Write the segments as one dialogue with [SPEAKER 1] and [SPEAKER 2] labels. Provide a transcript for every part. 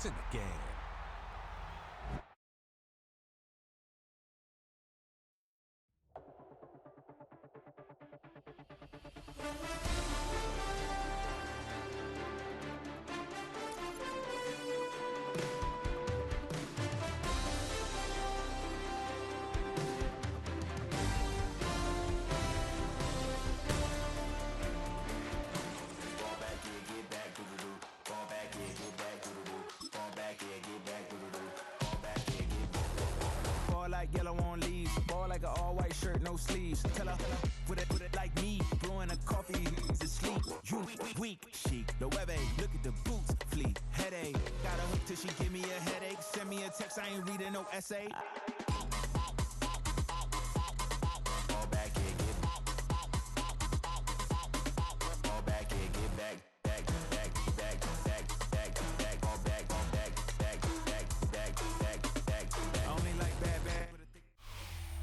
[SPEAKER 1] in the game.
[SPEAKER 2] Like yellow on leaves, ball like an all-white shirt, no sleeves. Tell her, put it like me, blowing a coffee, he's asleep. You weak, chic, the web look at the boots, fleet, headache. Got a hook till she give me a headache. Send me a text, I ain't reading no essay. Fall back here, get fall back here, get back.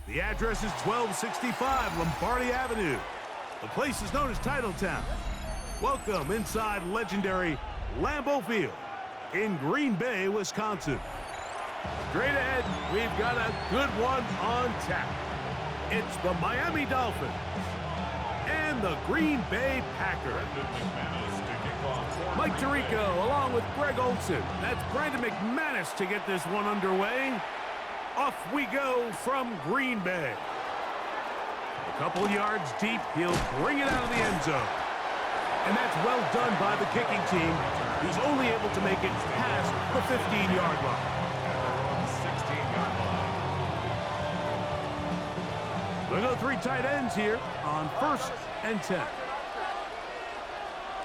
[SPEAKER 3] The address is 1265 Lombardi Avenue. The place is known as Titletown. Welcome inside legendary Lambeau Field in Green Bay, Wisconsin. Straight ahead, we've got a good one on tap. It's the Miami Dolphins and the Green Bay Packers. Mike Tirico along with Greg Olson. That's Brandon McManus to get this one underway. Off we go from Green Bay. A couple yards deep, he'll bring it out of the end zone. And that's well done by the kicking team. He's only able to make it past the 15-yard line. 16-yard line. We'll go 3 tight ends here on 1st and 10.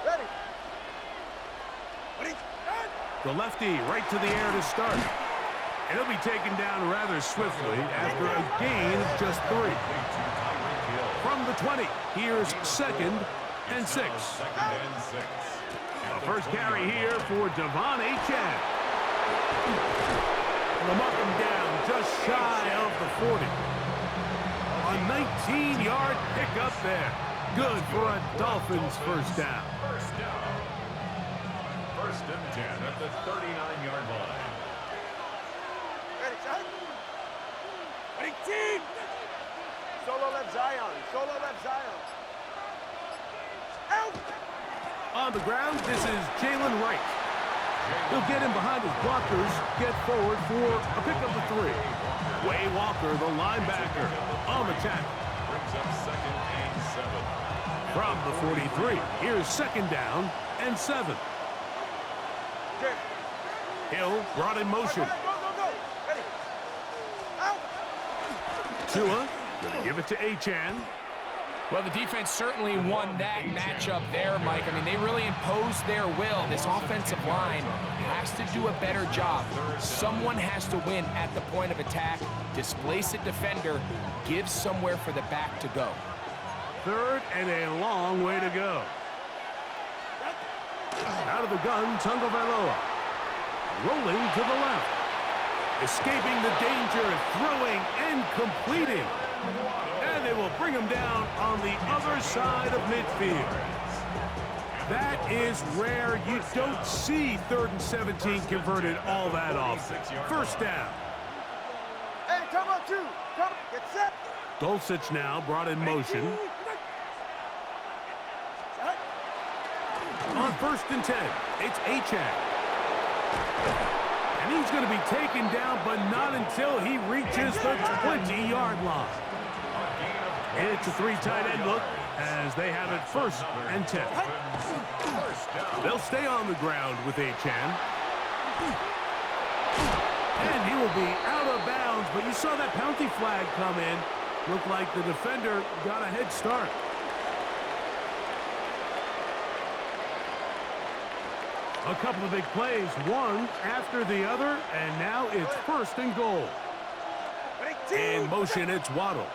[SPEAKER 3] Ready. The lefty right to the air to start. And he'll be taken down rather swiftly after a gain of just 3. From the 20, here's 2nd and 6. The first carry here for Devon Achane. They'll mark him down just shy of the 40. A 19-yard pickup there. Good for a Dolphins first down.
[SPEAKER 4] First and 10 at the 39-yard line.
[SPEAKER 5] Team! Solo left Zion. Solo left Zion. Out!
[SPEAKER 3] On the ground, this is Jalen Wright. He'll get in behind his blockers, get forward for a pickup of 3. Way Walker, the linebacker, on the tackle.
[SPEAKER 4] Brings up 2nd and 7.
[SPEAKER 3] From the 43, here's 2nd down and 7. Hill brought in motion. Tua, gonna give it to Achane.
[SPEAKER 6] Well, the defense certainly won that matchup there, Mike. I mean, they really imposed their will. This offensive line has to do a better job. Someone has to win at the point of attack, displace a defender, give somewhere for the back to go.
[SPEAKER 3] 3rd and a long way to go. Out of the gun, Tagovailoa. Rolling to the left. Escaping the danger, throwing and completing. And they will bring him down on the other side of midfield. That is rare. You don't see 3rd and 17 converted all that often. First down.
[SPEAKER 5] Hey, come on, 2. Come, get set.
[SPEAKER 3] Dulcich now brought in motion. On 1st and 10, it's Achane. And he's going to be taken down, but not until he reaches the 20-yard line. It's a 3 tight end look as they have it 1st and 10. They'll stay on the ground with Achane. And he will be out of bounds, but you saw that penalty flag come in. Looked like the defender got a head start. A couple of big plays, one after the other, and now it's 1st and goal. In motion, it's Waddle.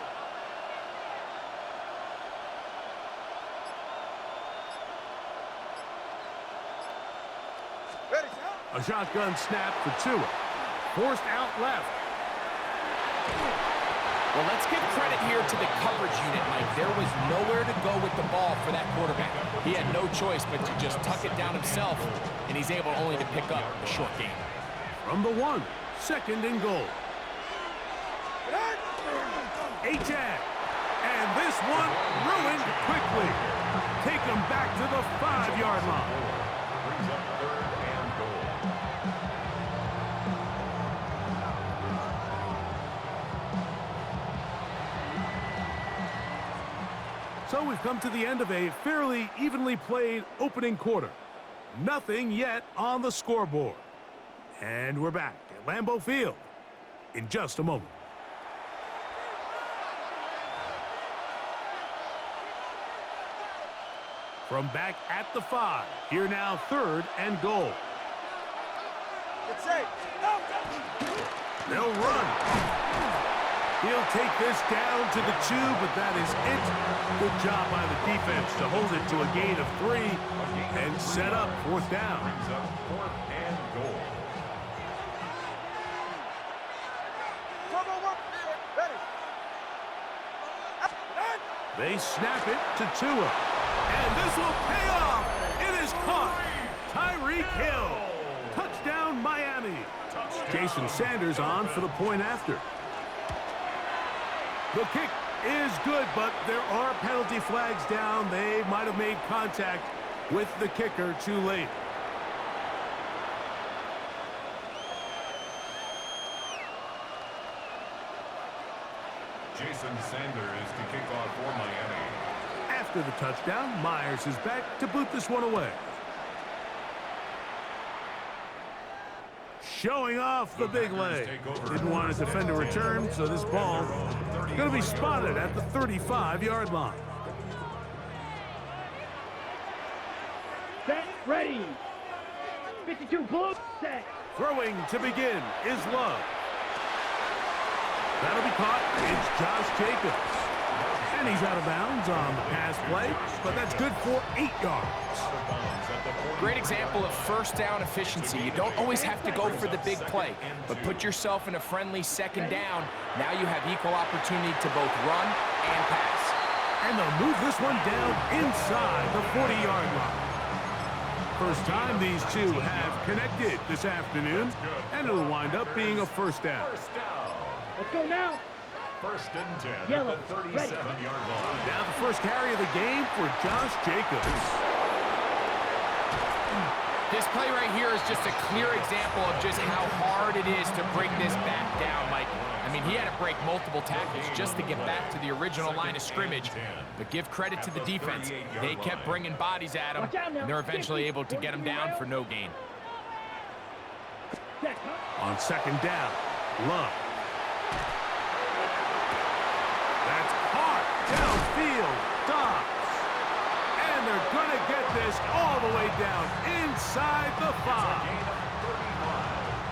[SPEAKER 3] A shotgun snap for Tua. Forced out left.
[SPEAKER 6] Well, let's give credit here to the coverage unit, Mike. There was nowhere to go with the ball for that quarterback. He had no choice but to just tuck it down himself, and he's able only to pick up a short gain.
[SPEAKER 3] From the 1, 2nd and goal. H-Jack. And this one ruined quickly. Take him back to the 5-yard line.
[SPEAKER 4] Brings up 3rd and goal.
[SPEAKER 3] So we've come to the end of a fairly evenly played opening quarter. Nothing yet on the scoreboard. And we're back at Lambeau Field in just a moment. From back at the 5, here now 3rd and goal.
[SPEAKER 5] It's safe.
[SPEAKER 3] They'll run. He'll take this down to the 2, but that is it. Good job by the defense to hold it to a gain of 3 and set up 4th down.
[SPEAKER 4] Brings up 4th and goal.
[SPEAKER 3] They snap it to Tua. And this will pay off. It is caught. Tyreek Hill. Touchdown, Miami. Jason Sanders on for the point after. The kick is good, but there are penalty flags down. They might have made contact with the kicker too late.
[SPEAKER 4] Jason Sanders to kick off for Miami.
[SPEAKER 3] After the touchdown, Myers is back to boot this one away. Showing off the big leg. Didn't want his defender return, so this ball going to be spotted at the 35-yard line.
[SPEAKER 1] Set, ready. 52, blue, set.
[SPEAKER 3] Throwing to begin is Love. That'll be caught. It's Josh Jacobs. And he's out of bounds on the pass play, but that's good for 8 yards.
[SPEAKER 6] Great example of first down efficiency. You don't always have to go for the big play, but put yourself in a friendly 2nd down. Now you have equal opportunity to both run and pass.
[SPEAKER 3] And they'll move this one down inside the 40-yard line. First time these two have connected this afternoon, and it'll wind up being a 1st down.
[SPEAKER 1] Let's go now.
[SPEAKER 4] 1st and 10
[SPEAKER 1] Yellow,
[SPEAKER 4] at the 37-yard line.
[SPEAKER 3] Now the first carry of the game for Josh Jacobs.
[SPEAKER 6] This play right here is just a clear example of just how hard it is to bring this back down, Mike. I mean, he had to break multiple tackles just to get back to the original line of scrimmage. But give credit to the defense. They kept bringing bodies at him, and they're eventually able to get him down for no gain.
[SPEAKER 3] On 2nd down, Love. That's caught downfield. Dobbs. And they're going to get this all the way down inside the 5.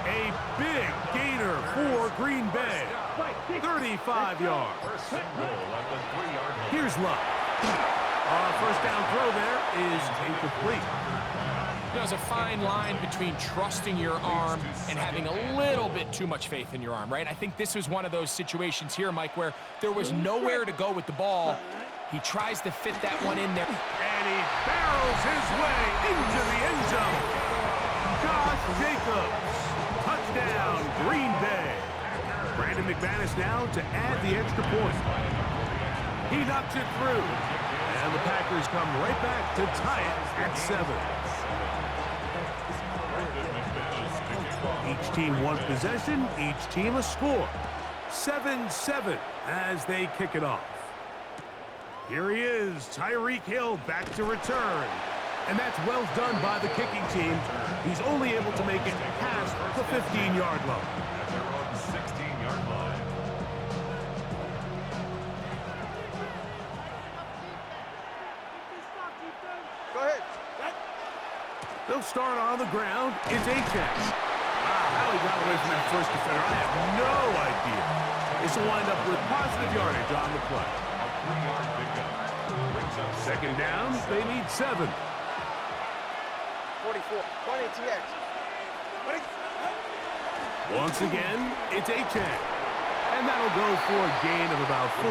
[SPEAKER 3] A big gainer for Green Bay. 35 yards.
[SPEAKER 4] First and goal at the 3-yard line.
[SPEAKER 3] Here's Love. First down throw there is incomplete.
[SPEAKER 6] There's a fine line between trusting your arm and having a little bit too much faith in your arm, right? I think this was one of those situations here, Mike, where there was nowhere to go with the ball. He tries to fit that one in there.
[SPEAKER 3] And he barrels his way into the end zone. Josh Jacobs. Touchdown, Green Bay. Brandon McManus now to add the extra point. He knocks it through. And the Packers come right back to tie it at 7. Each team one possession, each team a score. 7-7 as they kick it off. Here he is, Tyreek Hill back to return. And that's well done by the kicking team. He's only able to make it past the 15-yard line.
[SPEAKER 4] At their own 16-yard line.
[SPEAKER 5] Go ahead.
[SPEAKER 3] They'll start on the ground. It's H-Jack. How he got away from that first defender, I have no idea. This will wind up with positive yardage on the play.
[SPEAKER 4] 3-yard pickup. Brings up
[SPEAKER 3] 2nd down, they need 7.
[SPEAKER 5] 44. 20 TX. 20.
[SPEAKER 3] Once again, it's H-Jack. And that'll go for a gain of about 4.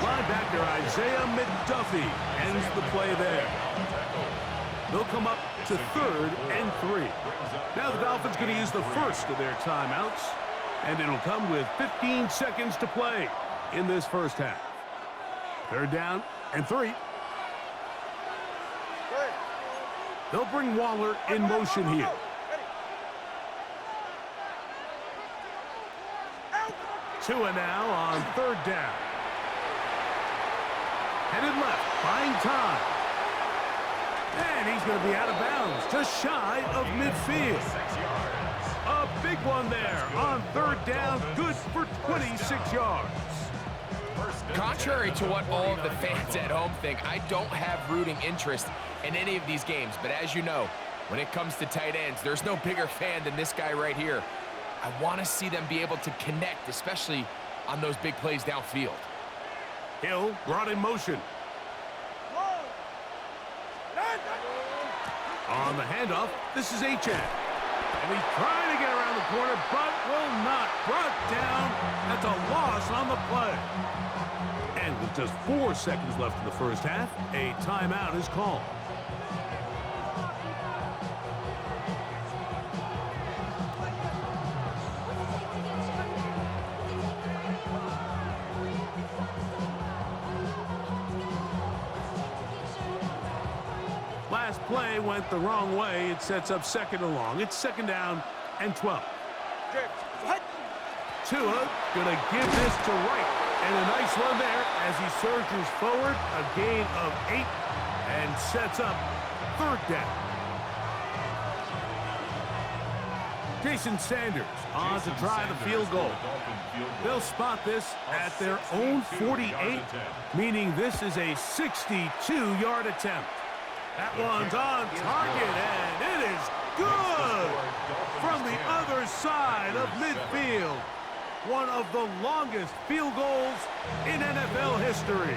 [SPEAKER 3] Linebacker Isaiah McDuffie ends the play there. They'll come up to 3rd and 3. Now the Dolphins going to use the first of their timeouts, and it'll come with 15 seconds to play in this first half. 3rd down and 3. They'll bring Waller in motion here. Tua now on 3rd down. Headed left, buying time. And he's going to be out of bounds, just shy of midfield. A big one there on 3rd down, good for 26 yards.
[SPEAKER 6] Contrary to what all of the fans at home think, I don't have rooting interest in any of these games. But as you know, when it comes to tight ends, there's no bigger fan than this guy right here. I want to see them be able to connect, especially on those big plays downfield.
[SPEAKER 3] Hill brought in motion. On the handoff, this is H.N. And he's trying to get around the corner, but will not. Brought down. That's a loss on the play. And with just 4 seconds left in the first half, a timeout is called. Last play went the wrong way. It sets up 2nd and long. It's 2nd down and 12. Tua gonna give this to Wright. And a nice run there as he surges forward. A gain of 8 and sets up 3rd down. Jason Sanders on to try the field goal. They'll spot this at their own 48, meaning this is a 62-yard attempt. That one's on target, and it is good from the other side of midfield. One of the longest field goals in NFL history.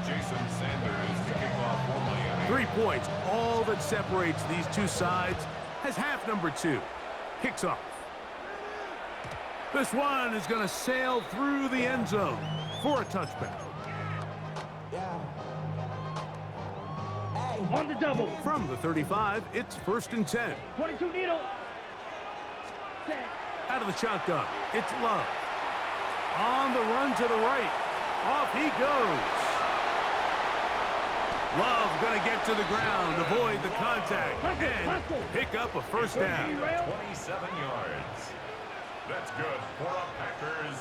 [SPEAKER 4] Jason Sanders to kick off for Miami.
[SPEAKER 3] 3 points, all that separates these two sides, as half number 2 kicks off. This one is going to sail through the end zone for a touchback.
[SPEAKER 1] On the double.
[SPEAKER 3] From the 35, it's 1st and 10.
[SPEAKER 1] 22 needle. Set.
[SPEAKER 3] Out of the shotgun, it's Love. On the run to the right. Off he goes. Love going to get to the ground, avoid the contact, and pick up a 1st down.
[SPEAKER 4] 27 yards. That's good for a Packers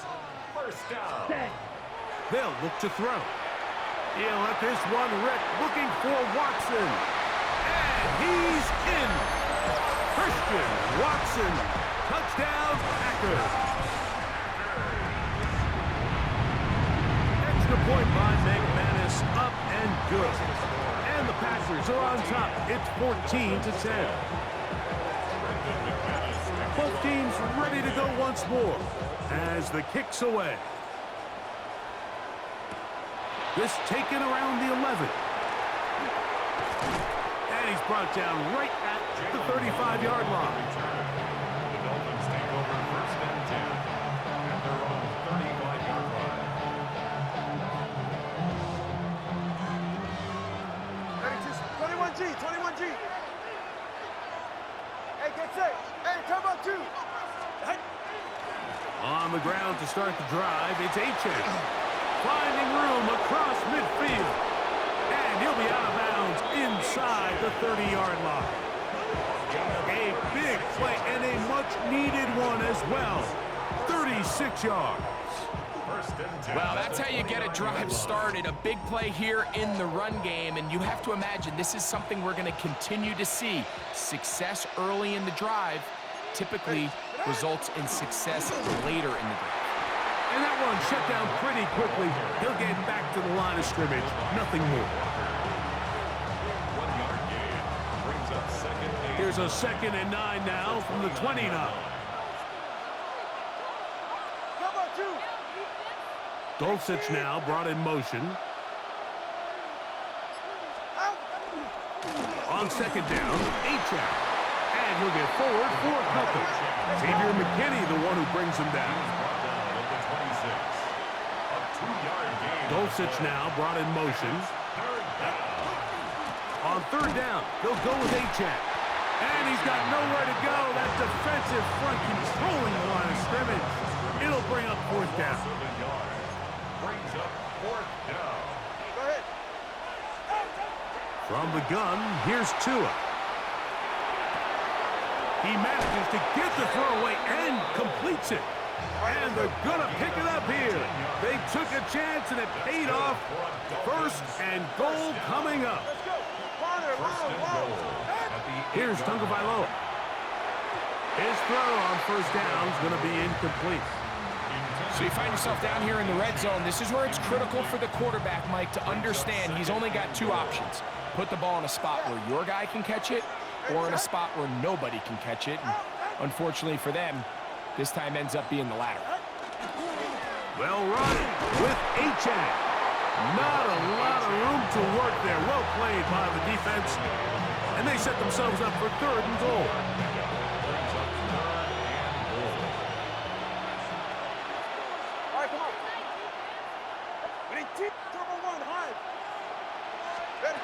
[SPEAKER 4] 1st down.
[SPEAKER 1] Set.
[SPEAKER 3] They'll look to throw. He'll let this one rip, looking for Watson. And he's in. Christian Watson. Touchdown, Packers. Extra point by McManus, up and good. And the Packers are on top. It's 14-10. Both teams ready to go once more as the kick's away. This taken around the 11. And he's brought down right at the 35-yard line.
[SPEAKER 4] The Dolphins take over 1st and 10 at their own 35-yard line.
[SPEAKER 5] Hey, 21G, 21G. Hey, get set. Hey, come on, 2. Hey.
[SPEAKER 3] On the ground to start the drive, it's H.N. Finding room across midfield. And he'll be out of bounds inside the 30-yard line. A big play and a much-needed one as well. 36 yards.
[SPEAKER 6] Well, that's how you get a drive started. A big play here in the run game, and you have to imagine this is something we're going to continue to see. Success early in the drive typically results in success later in the drive.
[SPEAKER 3] And that one shut down pretty quickly. He'll get back to the line of scrimmage. Nothing more.
[SPEAKER 4] 1 yard gain brings up 2nd and 8.
[SPEAKER 3] Here's a 2nd and 9 now from the 29.
[SPEAKER 5] Come on, 2.
[SPEAKER 3] Dulcich now brought in motion. On 2nd down, H.N. And he'll get forward for a couple. Xavier McKinney, the one who brings him down. Dulcich now brought in motion. On third down, they'll go with Achane. And he's got nowhere to go. That defensive front controlling the line of scrimmage. It'll bring up fourth down.
[SPEAKER 4] Brings up fourth down.
[SPEAKER 5] Go ahead.
[SPEAKER 3] From the gun, here's Tua. He manages to get the throwaway and completes it. And they're going to pick it up here. They took a chance and it paid off. First and goal coming up.
[SPEAKER 5] Let's go. Farther,
[SPEAKER 4] First and goal.
[SPEAKER 3] Here's Tagovailoa. His throw on first down is going to be incomplete.
[SPEAKER 6] So you find yourself down here in the red zone. This is where it's critical for the quarterback, Mike, to understand he's only got two options. Put the ball in a spot where your guy can catch it or in a spot where nobody can catch it. And unfortunately for them, this time ends up being the latter.
[SPEAKER 3] Well run with Achane. Not a lot of room to work there. Well played by the defense. And they set themselves up for third and goal.
[SPEAKER 5] All right, come on. We need turbo one high. Ready?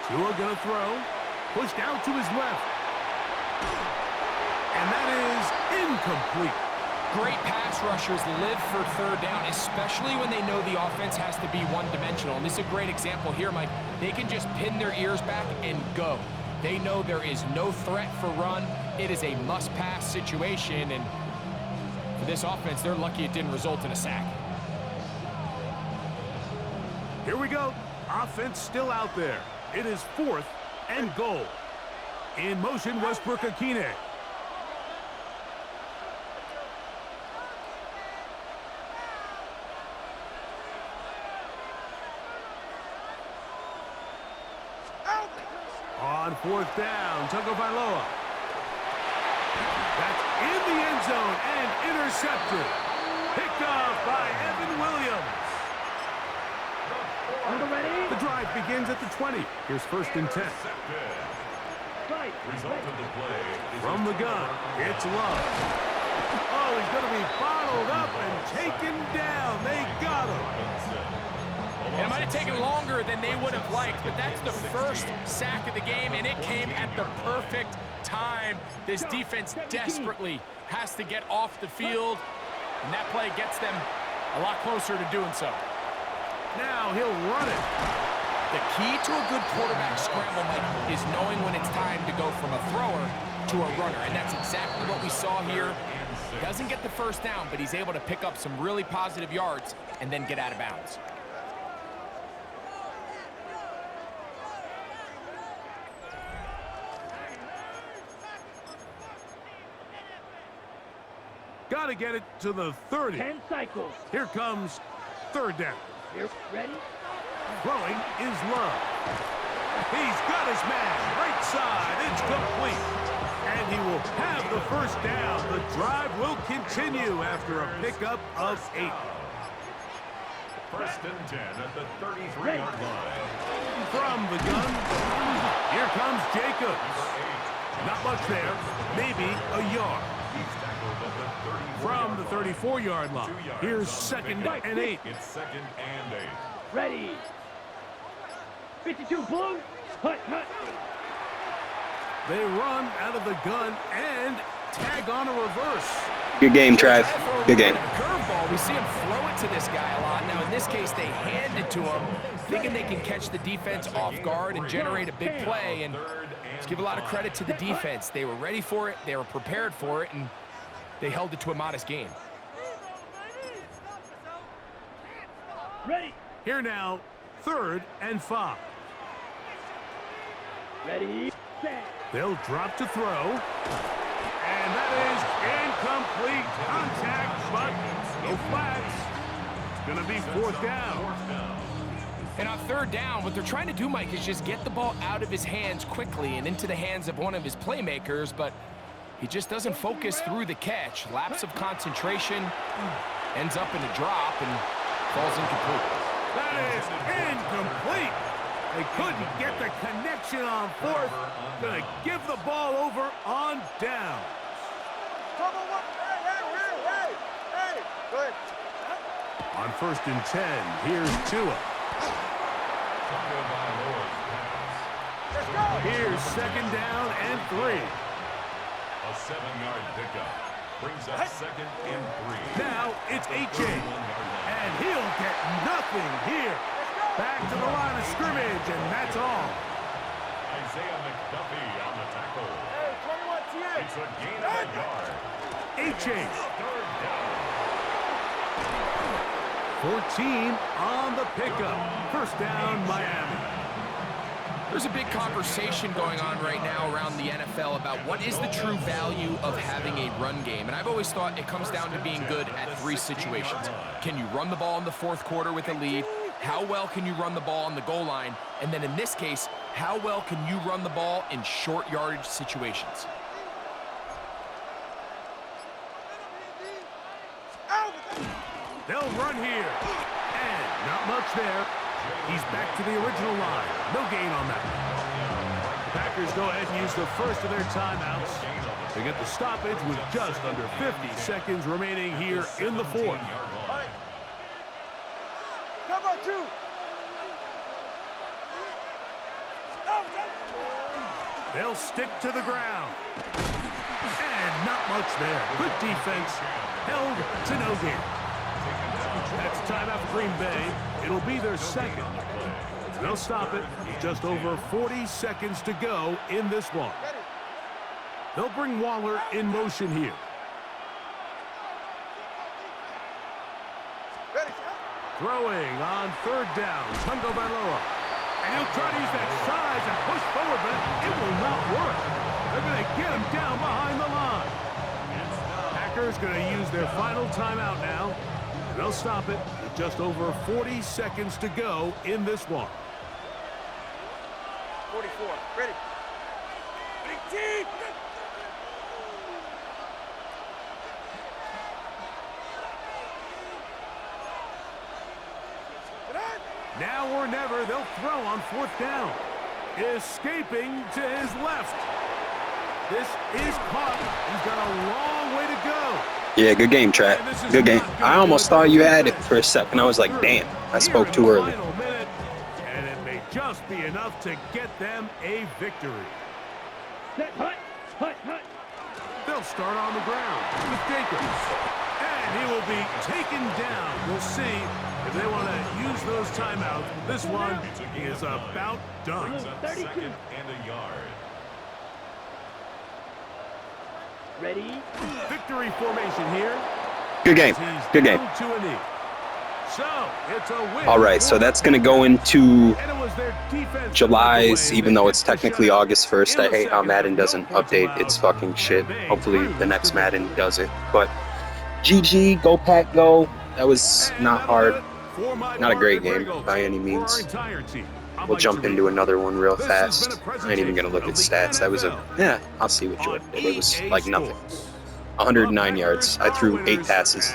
[SPEAKER 3] Tua gonna throw. Pushed out to his left. And that is incomplete.
[SPEAKER 6] Great pass rushers live for third down, especially when they know the offense has to be one-dimensional. And this is a great example here, Mike. They can just pin their ears back and go. They know there is no threat for run. It is a must-pass situation, and for this offense, they're lucky it didn't result in a sack.
[SPEAKER 3] Here we go. Offense still out there. It is fourth and goal. In motion, Westbrook-Akine. On fourth down, Tagovailoa. That's in the end zone and intercepted. Picked off by Evan Williams.
[SPEAKER 1] Ready?
[SPEAKER 3] The drive begins at the 20. Here's first and 10.
[SPEAKER 1] Right.
[SPEAKER 4] Result of the play is
[SPEAKER 3] From the gun, it's Love. Oh, he's going to be bottled up and taken down. They got him.
[SPEAKER 6] It might have taken longer than they would have liked, but that's the first sack of the game, and it came at the perfect time. This defense desperately has to get off the field, and that play gets them a lot closer to doing so.
[SPEAKER 3] Now he'll run it.
[SPEAKER 6] The key to a good quarterback scramble, Mike, is knowing when it's time to go from a thrower to a runner, and that's exactly what we saw here. Doesn't get the first down, but he's able to pick up some really positive yards and then get out of bounds.
[SPEAKER 3] Got to get it to the 30.
[SPEAKER 1] 10 cycles.
[SPEAKER 3] Here comes third down.
[SPEAKER 1] Here, ready?
[SPEAKER 3] Throwing is Love. He's got his man. Right side. It's complete. And he will have the first down. The drive will continue after a pickup of 8.
[SPEAKER 4] first and 10 at the 33-yard line.
[SPEAKER 3] From the gun, here comes Jacobs. Not much there. Maybe a yard. From the 34-yard line, here's second and 8.
[SPEAKER 4] It's second and 8.
[SPEAKER 1] Ready. 52 blue. Hut, hut.
[SPEAKER 3] They run out of the gun and tag on a reverse.
[SPEAKER 7] Good game, Trav. Good game.
[SPEAKER 6] Curveball. We see him throw it to this guy a lot. Now, in this case, they hand it to him, thinking they can catch the defense off guard and generate a big play. And let's give a lot of credit to the defense. They were ready for it. They were prepared for it, and they held it to a modest gain.
[SPEAKER 1] Ready.
[SPEAKER 3] Here now, 3rd and 5.
[SPEAKER 1] Ready. Set.
[SPEAKER 3] They'll drop to throw. And that is incomplete contact, but no flags. It's going to be 4th down.
[SPEAKER 6] And on 3rd down, what they're trying to do, Mike, is just get the ball out of his hands quickly and into the hands of one of his playmakers, but he just doesn't focus through the catch. Lapse of concentration, ends up in a drop, and falls incomplete.
[SPEAKER 3] That is incomplete. They couldn't get the connection on fourth. Gonna give the ball over on down.
[SPEAKER 5] Come on, hey, go ahead.
[SPEAKER 3] On 1st and 10, here's Tua.
[SPEAKER 5] Let's go.
[SPEAKER 3] Here's 2nd down and 3.
[SPEAKER 4] A 7-yard pickup brings up 2nd and 3.
[SPEAKER 3] Now it's H.A. And he'll get nothing here. Back to the line of scrimmage, and that's all.
[SPEAKER 4] Isaiah McDuffie on the tackle.
[SPEAKER 5] Hey, 21 TA.
[SPEAKER 4] It's a gain of a yard.
[SPEAKER 3] H.A.
[SPEAKER 4] 3rd down.
[SPEAKER 3] 14 on the pickup. 1st down, Miami.
[SPEAKER 6] There's a big conversation going on right now around the NFL about what is the true value of having a run game. And I've always thought it comes down to being good at 3 situations. Can you run the ball in the 4th quarter with a lead? How well can you run the ball on the goal line? And then in this case, how well can you run the ball in short yardage situations?
[SPEAKER 3] They'll run here. And not much there. He's back to the original line. No gain on that. The Packers go ahead and use the first of their timeouts. They get the stoppage with just under 50 seconds remaining here in the 4th.
[SPEAKER 5] Come on, 2.
[SPEAKER 3] They'll stick to the ground. And not much there. Good defense. Held to no gain. That's timeout for Green Bay. It'll be their 2nd. They'll stop it. Just over 40 seconds to go in this one. They'll bring Waller in motion here. Throwing on 3rd down, Tungo Bailoa. And he'll try to use that size and push forward, but it will not work. They're going to get him down behind the line. Packers going to use their final timeout now. And they'll stop it with just over 40 seconds to go in this one.
[SPEAKER 5] 44. Ready. Big team.
[SPEAKER 3] Now or never, they'll throw on 4th down. Escaping to his left. This is caught. He's got a long way to go.
[SPEAKER 7] Yeah, good game, Trav. Good game. I almost thought you had it for a second. I was like, damn, I spoke too early.
[SPEAKER 3] And it may just be enough to get them a victory.
[SPEAKER 1] Set, hut, hut, hut.
[SPEAKER 3] They'll start on the ground with Jacobs. And he will be taken down. We'll see if they want to use those timeouts. This one is about done.
[SPEAKER 1] 32.
[SPEAKER 4] 2nd and a yard.
[SPEAKER 1] Ready?
[SPEAKER 3] Victory formation here.
[SPEAKER 7] Good game. Good game.
[SPEAKER 3] To a knee. So, it's a win.
[SPEAKER 7] All right, so that's going to go into
[SPEAKER 3] And it was their defense
[SPEAKER 7] July's,
[SPEAKER 3] that
[SPEAKER 7] even though it's
[SPEAKER 3] kept the
[SPEAKER 7] technically
[SPEAKER 3] shutout.
[SPEAKER 7] August 1st. I hate how Madden doesn't update its fucking shit. Hopefully the next Madden does it. But GG, go Pack, go. That was not hard. Not a great game by any means. We'll jump into another one real fast. I ain't even going to look at stats. That was yeah, I'll see what Jordan did. It was like nothing. 109 yards. I threw 8 passes.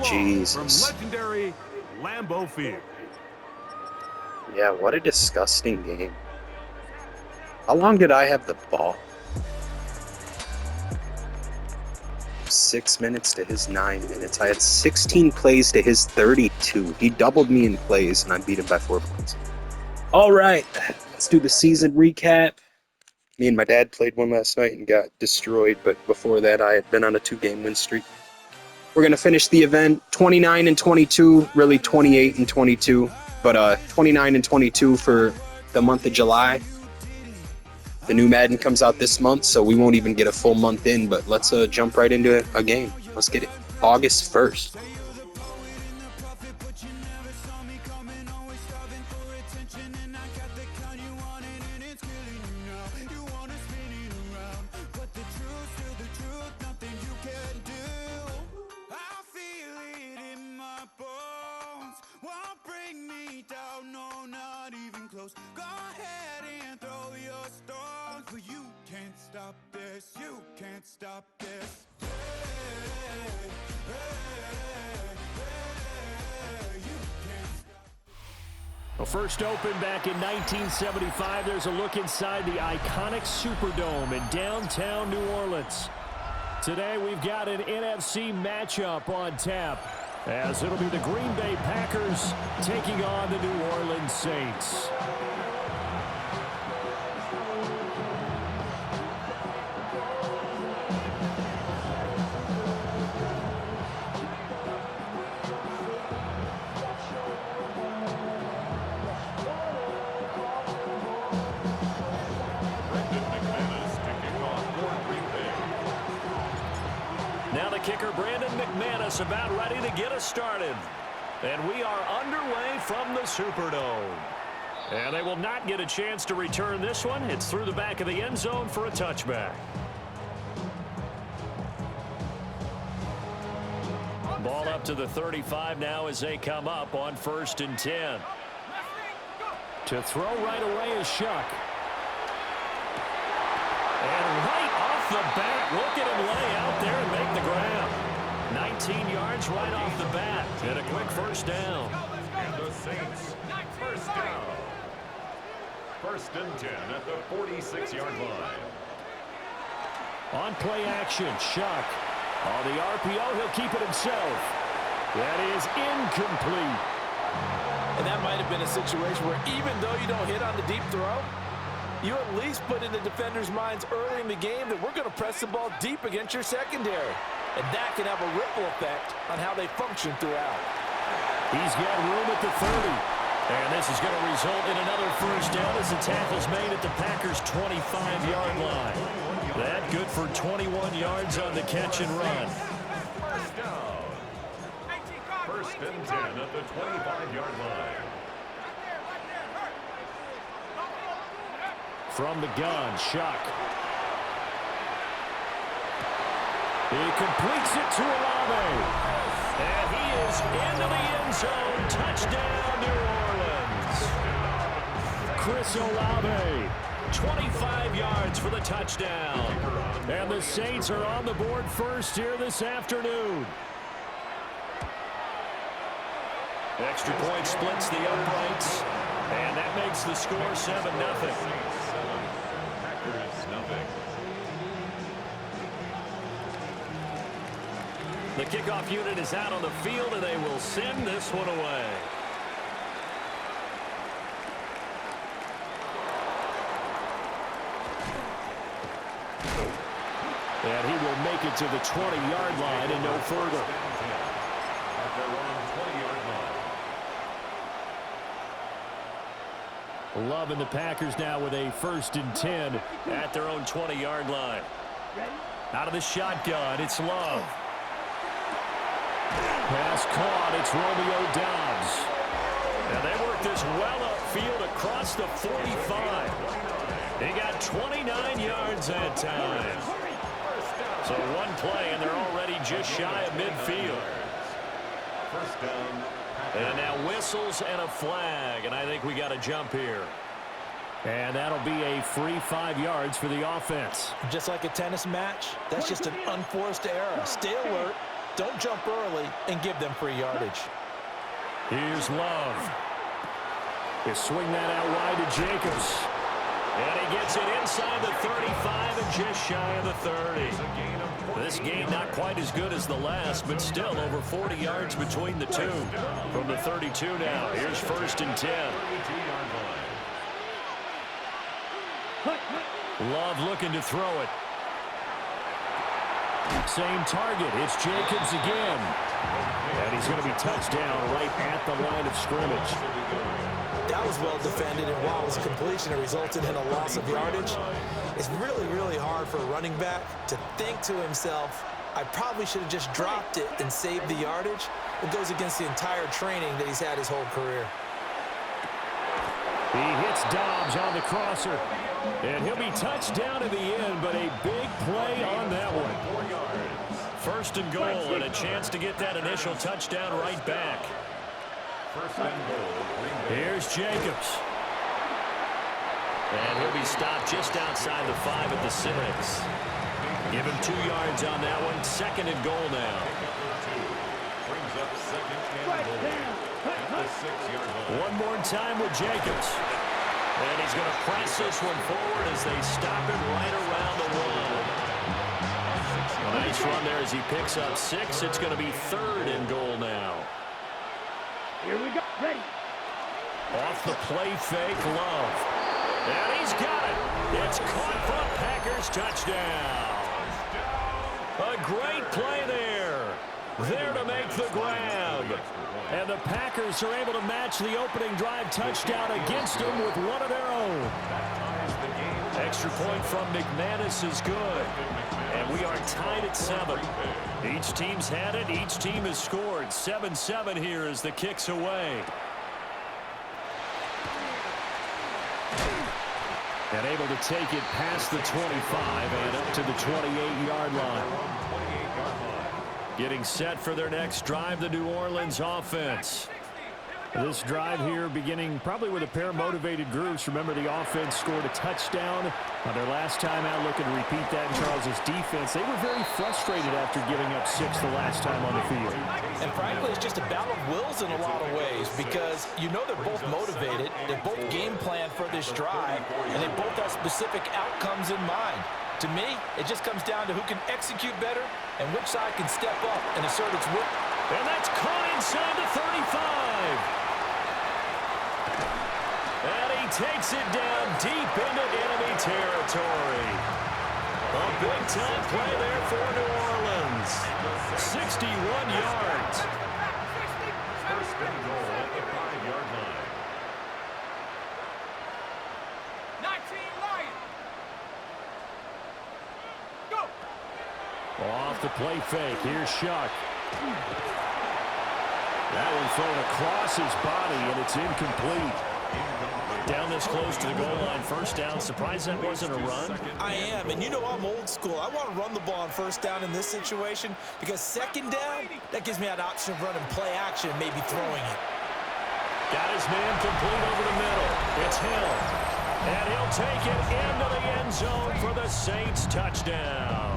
[SPEAKER 7] Jesus.
[SPEAKER 3] Legendary Lambeau Field.
[SPEAKER 7] Yeah, what a disgusting game. How long did I have the ball? 6 minutes to his 9 minutes. I had 16 plays to his 32. He doubled me in plays, and I beat him by 4 points. All right, let's do the season recap. Me and my dad played one last night and got destroyed, but before that, I had been on a 2-game win streak. We're going to finish the event 29-22, really 28-22, but 29-22 for the month of July. The new Madden comes out this month, so we won't even get a full month in, but let's jump right into a game. Let's get it. August 1st.
[SPEAKER 2] Go ahead and throw your stones, but you can't stop this, you can't stop this. You can't stop.
[SPEAKER 8] Well, first opened back in 1975. There's a look inside the iconic Superdome in downtown New Orleans. Today we've got an NFC matchup on tap, as it'll be the Green Bay Packers taking on the New Orleans Saints. Now the kicker, Brandon McManus, about ready to get us started. And we are underway from the Superdome. And they will not get a chance to return this one. It's through the back of the end zone for a touchback. Ball up to the 35 now as they come up on 1st and 10. To throw right away is Shuck. And right off the bat, look at him lay out there and make the grab. 19 yards right off the bat. And a quick first down.
[SPEAKER 4] And the Saints, first down. 1st and 10 at the 46-yard line.
[SPEAKER 8] On play action, Shuck. On the RPO, he'll keep it himself. That is incomplete.
[SPEAKER 9] And that might have been a situation where even though you don't hit on the deep throw, you at least put in the defenders' minds early in the game that we're going to press the ball deep against your secondary. And that can have a ripple effect on how they function throughout.
[SPEAKER 8] He's got room at the 30. And this is going to result in another first down as the tackle's made at the Packers' 25-yard line. That good for 21 yards on the catch and run.
[SPEAKER 4] First down. 1st and 10 at the 25-yard line.
[SPEAKER 8] From the gun, Shuck. He completes it to Olave. And he is into the end zone. Touchdown, New Orleans. Chris Olave, 25 yards for the touchdown. And the Saints are on the board first here this afternoon. Extra point splits the uprights. And that makes the score 7-0. The kickoff unit is out on the field, and they will send this one away. And he will make it to the 20-yard line and no further.
[SPEAKER 4] At their own 20-yard line.
[SPEAKER 8] Love and the Packers now with a 1st and 10 at their own 20-yard line. Out of the shotgun, it's Love. Pass caught, it's Romeo Doubs. And they work this well upfield across the 45. They got 29 yards that time. So one play, and they're already just shy of midfield.
[SPEAKER 4] First down.
[SPEAKER 8] And now whistles and a flag, and I think we got a jump here. And that'll be a free 5 yards for the offense.
[SPEAKER 9] Just like a tennis match, that's just an unforced error. Stay alert, don't jump early, and give them free yardage.
[SPEAKER 8] Here's Love. They swing that out wide to Jacobs. And he gets it inside the 35 and just shy of the 30. This game not quite as good as the last, but still over 40 yards between the two. From the 32 now, here's 1st and 10. Love looking to throw it. Same target, it's Jacobs again. And he's going to be touched down right at the line of scrimmage.
[SPEAKER 9] That was well defended, and while it was a completion, it resulted in a loss of yardage. It's really, really hard for a running back to think to himself, I probably should have just dropped it and saved the yardage. It goes against the entire training that he's had his whole career.
[SPEAKER 8] He hits Dobbs on the crosser, and he'll be touched down in the end, but a big play on that one. 1st and goal, and a chance to get that initial touchdown right back.
[SPEAKER 4] First and goal.
[SPEAKER 8] Here's Jacobs. And he'll be stopped just outside the 5 at the 6. Give him 2 yards on that one. 2nd and goal now.
[SPEAKER 4] Brings up 2nd and goal. the 6-yard line.
[SPEAKER 8] One more time with Jacobs. And he's going to press this one forward as they stop him right around the one. A nice run there as he picks up 6. It's going to be 3rd and goal now.
[SPEAKER 1] Here we go. Ready.
[SPEAKER 8] Off the play fake, Love. And he's got it. It's caught for a Packers touchdown. A great play there. There to make the grab. And the Packers are able to match the opening drive touchdown against them with one of their own. Extra point from McManus is good. And we are tied at 7. Each team's had it. Each team has scored. 7-7 here as the kick's away. And able to take it past the 25 and up to the 28-yard line. Getting set for their next drive, the New Orleans offense. This drive here beginning probably with a pair of motivated groups. Remember, the offense scored a touchdown on their last time out, looking to repeat that in Charles' defense. They were very frustrated after giving up 6 the last time on the field.
[SPEAKER 9] And frankly, it's just a battle of wills in a lot of ways because you know they're both motivated, they both game plan for this drive, and they both have specific outcomes in mind. To me, it just comes down to who can execute better and which side can step up and assert its will.
[SPEAKER 8] And that's caught inside the 35. And he takes it down deep into enemy territory. A big-time play there for New Orleans. 61 yards.
[SPEAKER 4] First and goal at the 5-yard line.
[SPEAKER 1] 19 Lions. Go.
[SPEAKER 8] Off the play fake. Here's Shuck. That one thrown across his body, and it's incomplete. Down this close to the goal line, first down. Surprised that wasn't a run?
[SPEAKER 9] I am, and you know I'm old school. I want to run the ball on first down in this situation because second down, that gives me an option of running play action, maybe throwing it.
[SPEAKER 8] Got his man complete over the middle. It's Hill. And he'll take it into the end zone for the Saints touchdown.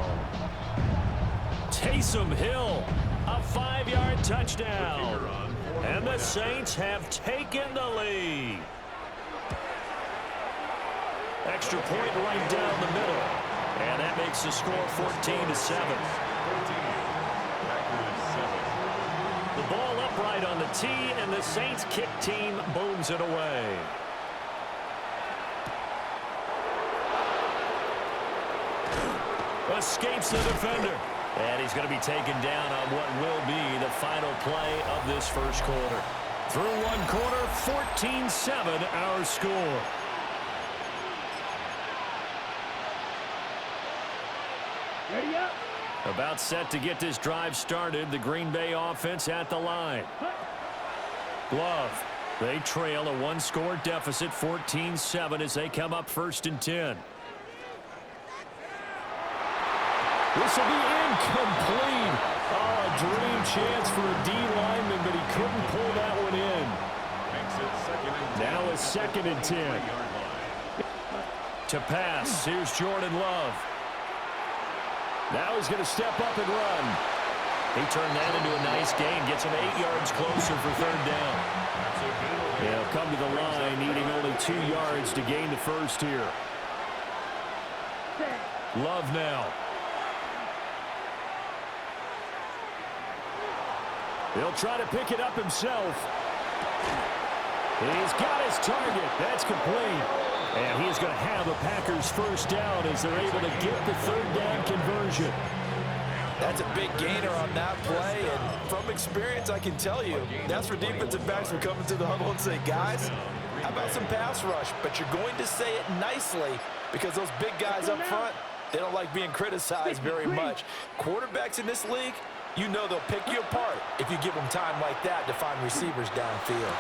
[SPEAKER 8] Taysom Hill, a 5-yard touchdown. And the Saints have taken the lead. Extra point right down the middle. And that makes the score 14-7. The ball upright on the tee, and the Saints kick team booms it away. Escapes the defender. And he's going to be taken down on what will be the final play of this first quarter. Through one quarter, 14-7 our score.
[SPEAKER 1] Ready up.
[SPEAKER 8] About set to get this drive started. The Green Bay offense at the line. Love. They trail a one-score deficit, 14-7, as they come up 1st and 10. This will be incomplete. Oh, a dream chance for a D lineman, but he couldn't pull that one in. Now a 2nd and 10. To pass, here's Jordan Love. Now he's going to step up and run. He turned that into a nice gain, gets him 8 yards closer for 3rd down. They'll come to the line, needing only 2 yards to gain the first here. Love now. He'll try to pick it up himself. He's got his target. That's complete. And he's going to have the Packers first down as they're able to get the 3rd down conversion.
[SPEAKER 9] That's a big gainer on that play, and from experience, I can tell you, that's where defensive backs will come into the huddle and say, guys, how about some pass rush? But you're going to say it nicely because those big guys up front, they don't like being criticized very much. Quarterbacks in this league, you know they'll pick you apart if you give them time like that to find receivers downfield.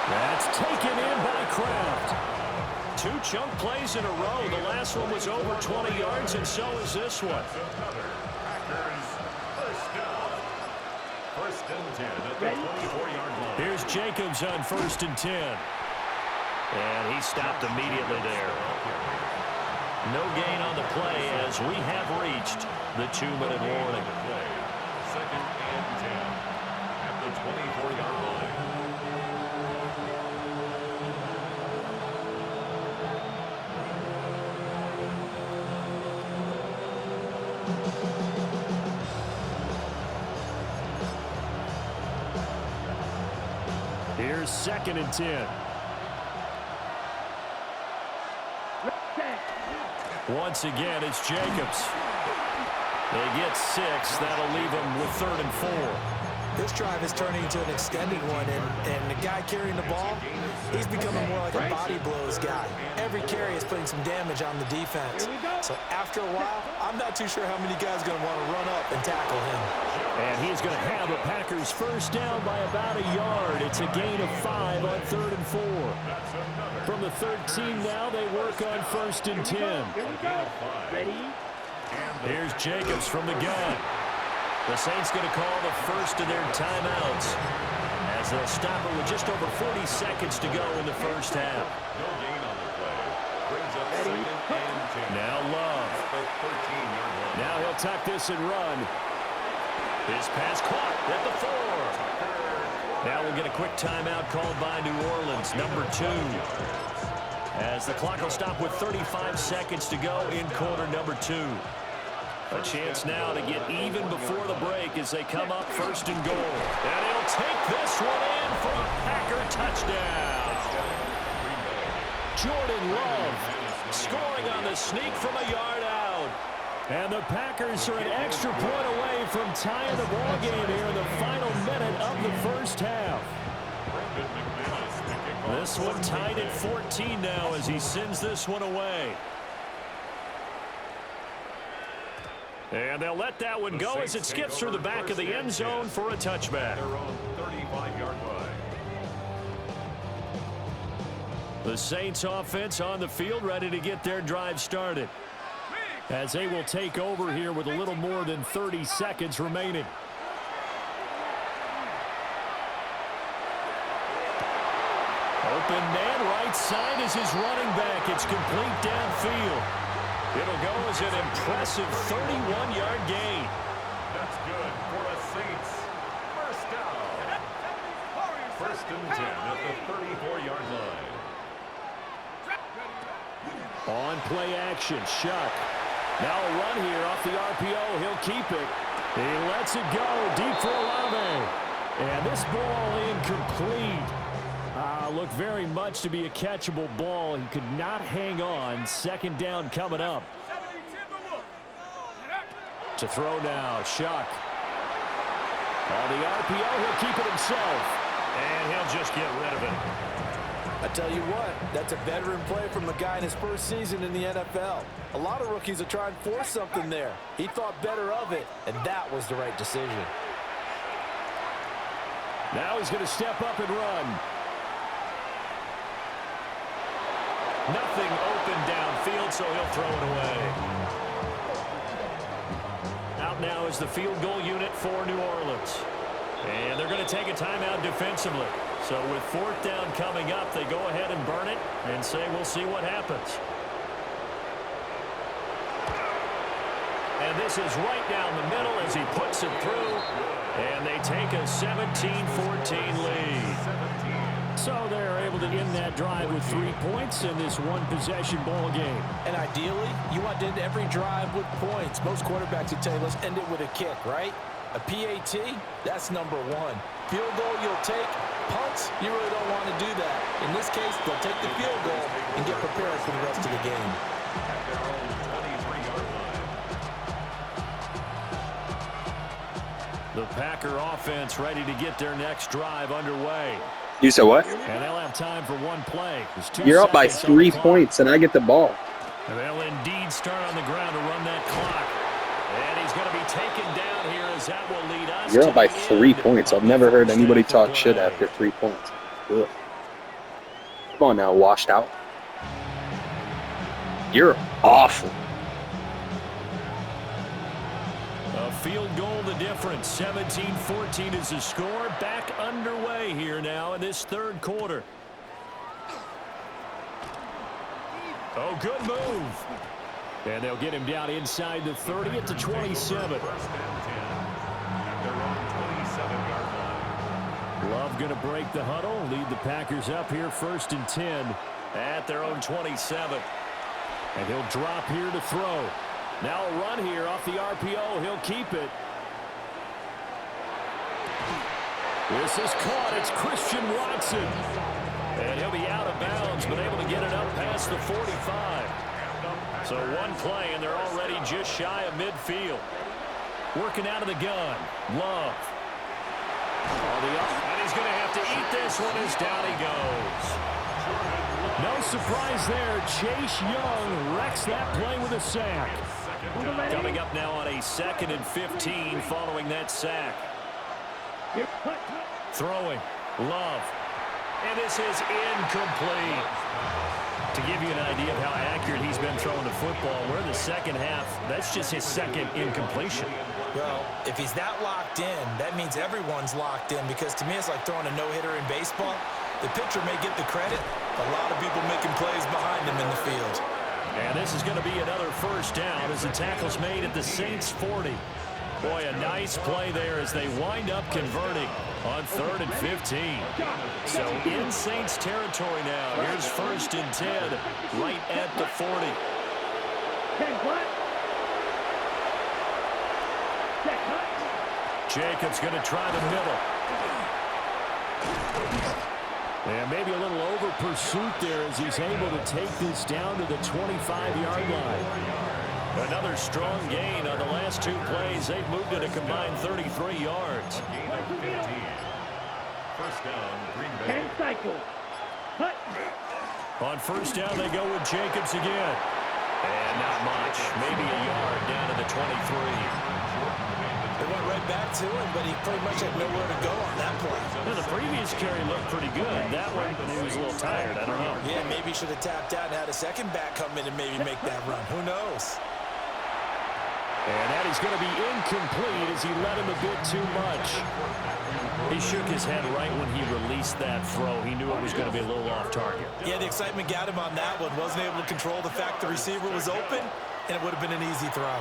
[SPEAKER 8] That's taken in by Kraft. 2 chunk plays in a row. The last one was over 20 yards, and so is this one.
[SPEAKER 4] First and 10 at the 24-yard line.
[SPEAKER 8] Here's Jacobs on 1st and 10. And he stopped immediately there. No gain on the play as we have reached the 2-minute warning.
[SPEAKER 4] 2nd and 10 at the 24-yard line.
[SPEAKER 8] Here's 2nd and 10. Once again, it's Jacobs. They get 6. That'll leave them with 3rd and 4.
[SPEAKER 9] This drive is turning into an extended one, and the guy carrying the ball, he's becoming more like a body blows guy. Every carry is putting some damage on the defense. So after a while, I'm not too sure how many guys are going to want to run up and tackle him.
[SPEAKER 8] And he's going to have a Packers first down by about a yard. It's a gain of 5 on 3rd and 4. From the 13 now, they work on 1st and 10.
[SPEAKER 1] Ready?
[SPEAKER 8] Here's Jacobs from the gun. The Saints going to call the first of their timeouts as they'll stop it with just over 40 seconds to go in the first half. Now Love. Now he'll tuck this and run. His pass caught at the 4. Now we'll get a quick timeout called by New Orleans, number 2. As the clock will stop with 35 seconds to go in quarter number 2. A chance now to get even before the break as they come up 1st and goal. And he'll take this one in for a Packer touchdown. Jordan Love scoring on the sneak from a yard out. And the Packers are an extra point away from tying the ball game here in the final minute of the first half. This one tied at 14 now as he sends this one away. And they'll let that one go as it skips through the back of the end zone for a touchback. The Saints offense on the field ready to get their drive started as they will take over here with a little more than 30 seconds remaining. Open man right side is his running back. It's complete downfield. It'll go as an impressive 31-yard gain.
[SPEAKER 4] That's good for the Saints. First down. 1st and 10 at the 34-yard line.
[SPEAKER 8] On play action, Shuck. Now a run here off the RPO. He'll keep it. He lets it go deep for Olave. And this ball incomplete. Looked very much to be a catchable ball. He could not hang on. 2nd down coming up. To throw now, Shuck. On the RPO, he'll keep it himself. And he'll just get rid of it.
[SPEAKER 9] I tell you what, that's a veteran play from a guy in his first season in the NFL. A lot of rookies are trying to force something there. He thought better of it, and that was the right decision.
[SPEAKER 8] Now he's going to step up and run. Nothing open downfield, so he'll throw it away. Out now is the field goal unit for New Orleans. And they're going to take a timeout defensively. So with 4th down coming up, they go ahead and burn it and say we'll see what happens. And this is right down the middle as he puts it through. And they take a 17-14 lead. So they're able to end that drive with 3 points in this one-possession ball game.
[SPEAKER 9] And ideally, you want to end every drive with points. Most quarterbacks would tell you, let's end it with a kick, right? A PAT, that's number 1. Field goal you'll take. Punts, you really don't want to do that. In this case, they'll take the field goal and get prepared for the rest of the game.
[SPEAKER 8] The Packer offense ready to get their next drive underway.
[SPEAKER 7] You said what?
[SPEAKER 8] And they'll have time for one play.
[SPEAKER 7] You're up by 3 points, and I get the ball.
[SPEAKER 8] And they'll indeed start on the ground to run that clock. And he's going to be taken down here as that will lead us.
[SPEAKER 7] You're up by 3 points. I've never heard anybody talk shit after 3 points. Ugh. Come on now, washed out. You're awful.
[SPEAKER 8] A field goal the difference. 17-14 is the score. Back underway here now in this 3rd quarter. Oh, good move. And they'll get him down inside the 30 at the 27. Love going to break the huddle, lead the Packers up here 1st and 10 at their own 27. And he'll drop here to throw. Now a run here off the RPO. He'll keep it. This is caught. It's Christian Watson. And he'll be out of bounds, but able to get it up past the 45. So one play, and they're already just shy of midfield. Working out of the gun. Love. And he's going to have to eat this one as down he goes. No surprise there. Chase Young wrecks that play with a sack. Coming up now on a 2nd and 15 following that sack. Throwing. Love. And this is incomplete. To give you an idea of how accurate he's been throwing the football, we're in the second half. That's just his 2nd incompletion.
[SPEAKER 9] Well, if he's that locked in, that means everyone's locked in, because to me it's like throwing a no-hitter in baseball. The pitcher may get the credit, but a lot of people making plays behind him in the field.
[SPEAKER 8] And this is going to be another first down as the tackle's made at the Saints 40. Boy, a nice play there as they wind up converting on 3rd and 15. So in Saints territory now. Here's 1st and 10 right at the 40. Jacobs going to try the middle. And maybe a little over pursuit there as he's able to take this down to the 25-yard line. Another strong gain on the last 2 plays. They've moved it a combined 33 yards.
[SPEAKER 4] First down, Green Bay.
[SPEAKER 8] On first down, they go with Jacobs again. And not much. Maybe a yard down to the 23.
[SPEAKER 9] They went right back to him, but he pretty much had nowhere to go on that play.
[SPEAKER 8] Well, the previous carry looked pretty good. That one, he was a little tired. I don't know.
[SPEAKER 9] Yeah, maybe he should have tapped out and had a second back come in and maybe make that run. Who knows?
[SPEAKER 8] And that is going to be incomplete as he let him a bit too much. He shook his head right when he released that throw. He knew it was going to be a little off target.
[SPEAKER 9] Yeah, the excitement got him on that one. Wasn't able to control the fact the receiver was open, and it would have been an easy throw.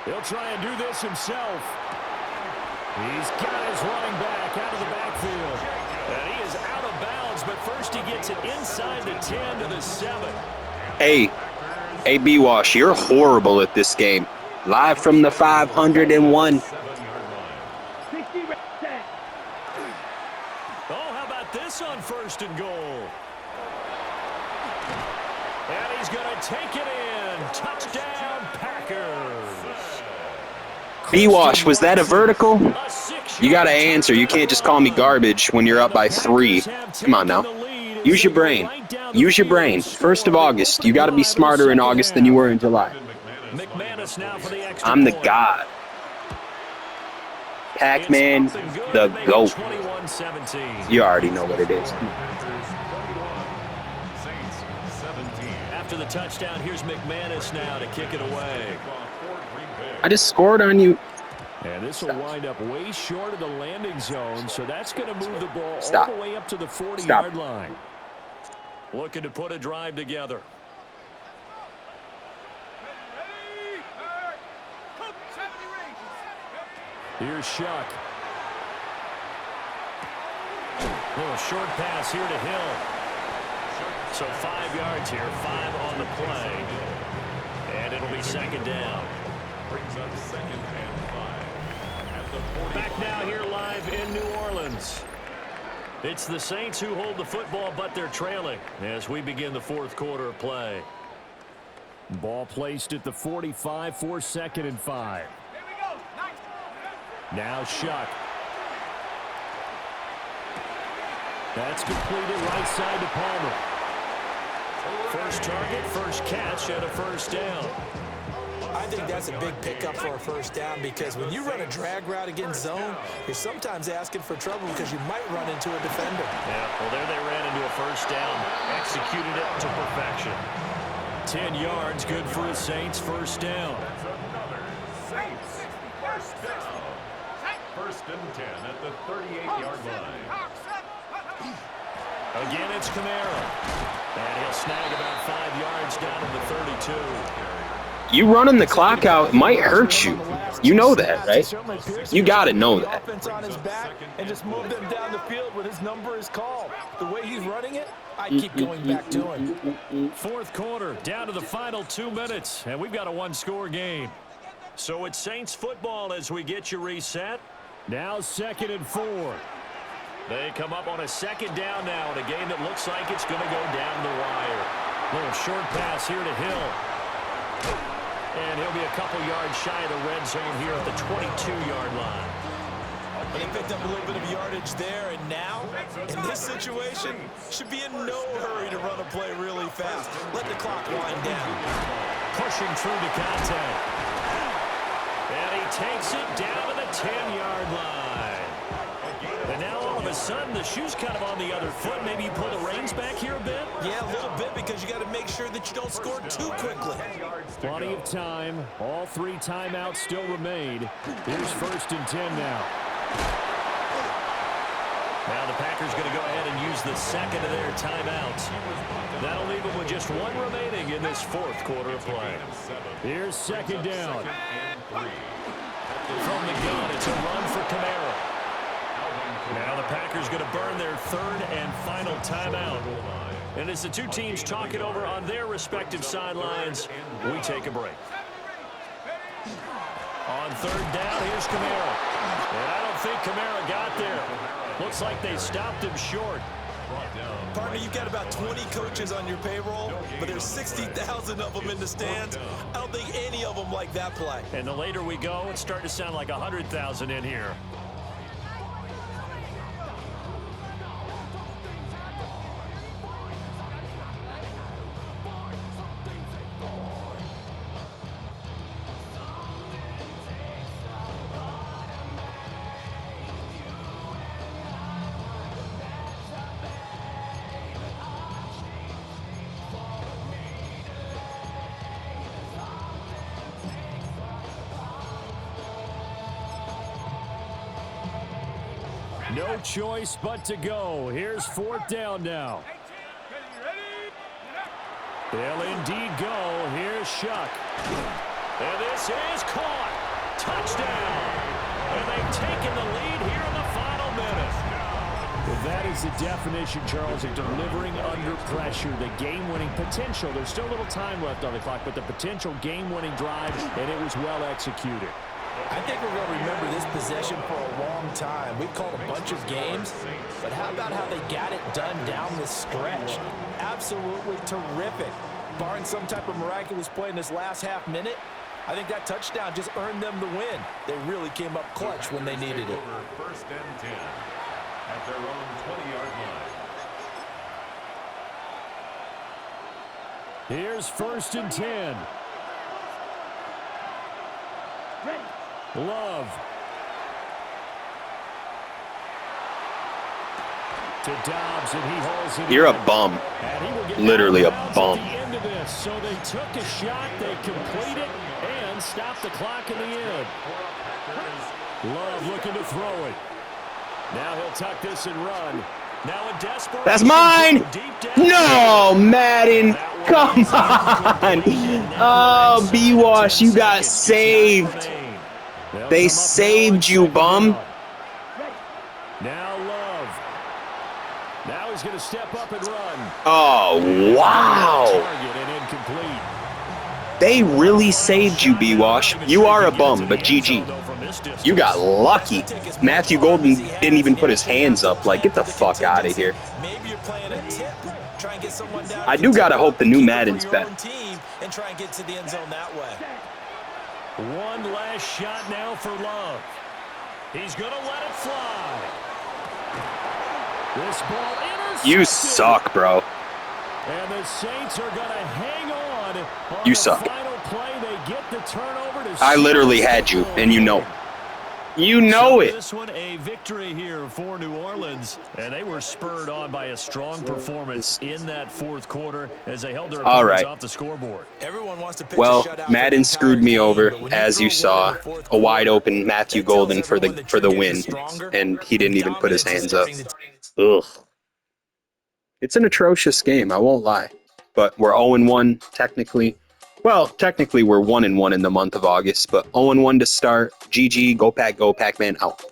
[SPEAKER 8] He'll try and do this himself. He's got his running back out of the backfield. And he is out of bounds, but first he gets it inside the 10 to the 7.
[SPEAKER 7] Hey, B-Wash, you're horrible at this game. Live from the 501.
[SPEAKER 8] Oh, how about this on 1st and goal? And he's going to take it in. Touchdown, Packers.
[SPEAKER 7] B-Wash, was that a vertical? You got to answer. You can't just call me garbage when you're up by 3. Come on now. Use your brain. Use your brain. 1st of August. You got to be smarter in August than you were in July. I'm the god. Pac-Man, the GOAT. You already know what it is.
[SPEAKER 8] After the touchdown, here's McManus now to kick it away.
[SPEAKER 7] I just scored on you.
[SPEAKER 8] And this will wind up way short of the landing zone, so that's going to move the ball all the way up to the 40-yard line. Looking to put a drive together. Here's Shuck. Little short pass here to Hill. So 5 yards here, 5 on the play. And it'll be 2nd down.
[SPEAKER 4] Brings up 2nd and 5. At the 40.
[SPEAKER 8] Back now here live in New Orleans. It's the Saints who hold the football, but they're trailing as we begin the 4th quarter of play. Ball placed at the 45 for 2nd and 5. Now Shuck. That's completed right side to Palmer. First target, first catch, and a first down.
[SPEAKER 9] I think that's a big pickup for a first down, because when you run a drag route against zone, you're sometimes asking for trouble because you might run into a defender.
[SPEAKER 8] Yeah, well, there they ran into a first down, executed it to perfection. 10 yards, good for the Saints, first down.
[SPEAKER 4] Saints, first down. 1st and 10 at the 38-yard line.
[SPEAKER 8] Again, it's Kamara. And he'll snag about 5 yards down to the 32.
[SPEAKER 7] You running the clock out might hurt you. You know that, right? You gotta know that.
[SPEAKER 9] Offense on his back and just move them down the field when his number is called. The way he's running it, I keep going back to him.
[SPEAKER 8] Fourth quarter, down to the final 2 minutes, and we've got a one-score game. So it's Saints football as we get you reset. Now 2nd and 4. They come up on a 2nd down now in a game that looks like it's going to go down the wire. Little short pass here to Hill. And he'll be a couple yards shy of the red zone here at the 22-yard line.
[SPEAKER 9] They picked up a little bit of yardage there, and now, in this situation, should be in no hurry to run a play really fast. Let the clock wind down.
[SPEAKER 8] Pushing through the contact. And he takes it down to the 10-yard line. And now all of a sudden, the shoe's kind of on the other foot. Maybe you pull the reins back here a bit?
[SPEAKER 9] Yeah, a little bit, because you got to make sure that you don't score too quickly.
[SPEAKER 8] Plenty of time. All 3 timeouts still remain. Here's 1st and 10 now. Now the Packers going to go ahead and use the 2nd of their timeouts. That'll leave them with just 1 remaining in this 4th quarter of play. Here's 2nd down. From the gun, it's a run for Kamara. Now the Packers going to burn their 3rd and final timeout. And as the two teams talk it over on their respective sidelines, we take a break. On 3rd down, here's Kamara. And I don't think Kamara got there. Looks like they stopped him short.
[SPEAKER 9] Partner, you've got about 20 coaches on your payroll, but there's 60,000 of them in the stands. I don't think any of them like that play.
[SPEAKER 8] And the later we go, it's starting to sound like 100,000 in here. No choice but to go. Here's 4th down now. They'll indeed go. Here's Shuck. And this is caught. Touchdown. And they've taken the lead here in the final minute. Well, that is the definition, Charles, of delivering under pressure. The game-winning potential. There's still a little time left on the clock, but the potential game-winning drive, and it was well executed.
[SPEAKER 9] I think we're going to remember this possession for a long time. We've called a bunch of games, but how about how they got it done down the stretch? Absolutely terrific. Barring some type of miraculous play in this last half minute, I think that touchdown just earned them the win. They really came up clutch when they needed it.
[SPEAKER 4] 1st and 10 at their own 20-yard line.
[SPEAKER 8] Here's 1st and 10.
[SPEAKER 1] Ready.
[SPEAKER 8] Love. To Dobbs, and he holds it.
[SPEAKER 7] You're a bum. Literally a bum.
[SPEAKER 8] At the end of this. So they took a shot, they complete it, and stop the clock in the end. Love looking to throw it. Now he'll tuck this and run. Now a desperate.
[SPEAKER 7] That's mine! No, Madden. Come on. Oh, B-Wash, you got saved. They saved you, bum.
[SPEAKER 8] Now Love. Now he's going to step up and run.
[SPEAKER 7] Oh, wow.
[SPEAKER 8] Target and incomplete.
[SPEAKER 7] They really saved you, B-Wash. You are a bum, but GG. You got lucky. Matthew Golden didn't even put his hands up. Like, get the fuck out of here. I do gotta hope the new Madden's better.
[SPEAKER 9] And try and get to the end zone that way.
[SPEAKER 8] One last shot now for Love. He's going to let it fly. This ball intercepted.
[SPEAKER 7] You suck, bro.
[SPEAKER 8] And the Saints are going to hang on
[SPEAKER 7] you suck.
[SPEAKER 8] Final play. They get the turnover to
[SPEAKER 7] I literally had you, and you know. You know it.
[SPEAKER 8] This one a victory here for New Orleans, and they were spurred on by a strong performance in that 4th quarter as they held their opponents off the scoreboard.
[SPEAKER 9] Everyone wants to pitch
[SPEAKER 7] Well,
[SPEAKER 9] a shutout
[SPEAKER 7] Madden screwed me over, as you saw. A wide open Matthew Golden for the win, and he didn't even put his hands up. Ugh. It's an atrocious game, I won't lie. But we're 0-1 technically. Well, technically we're 1-1 in the month of August, but 0-1 to start. GG, go Pac-Man, out.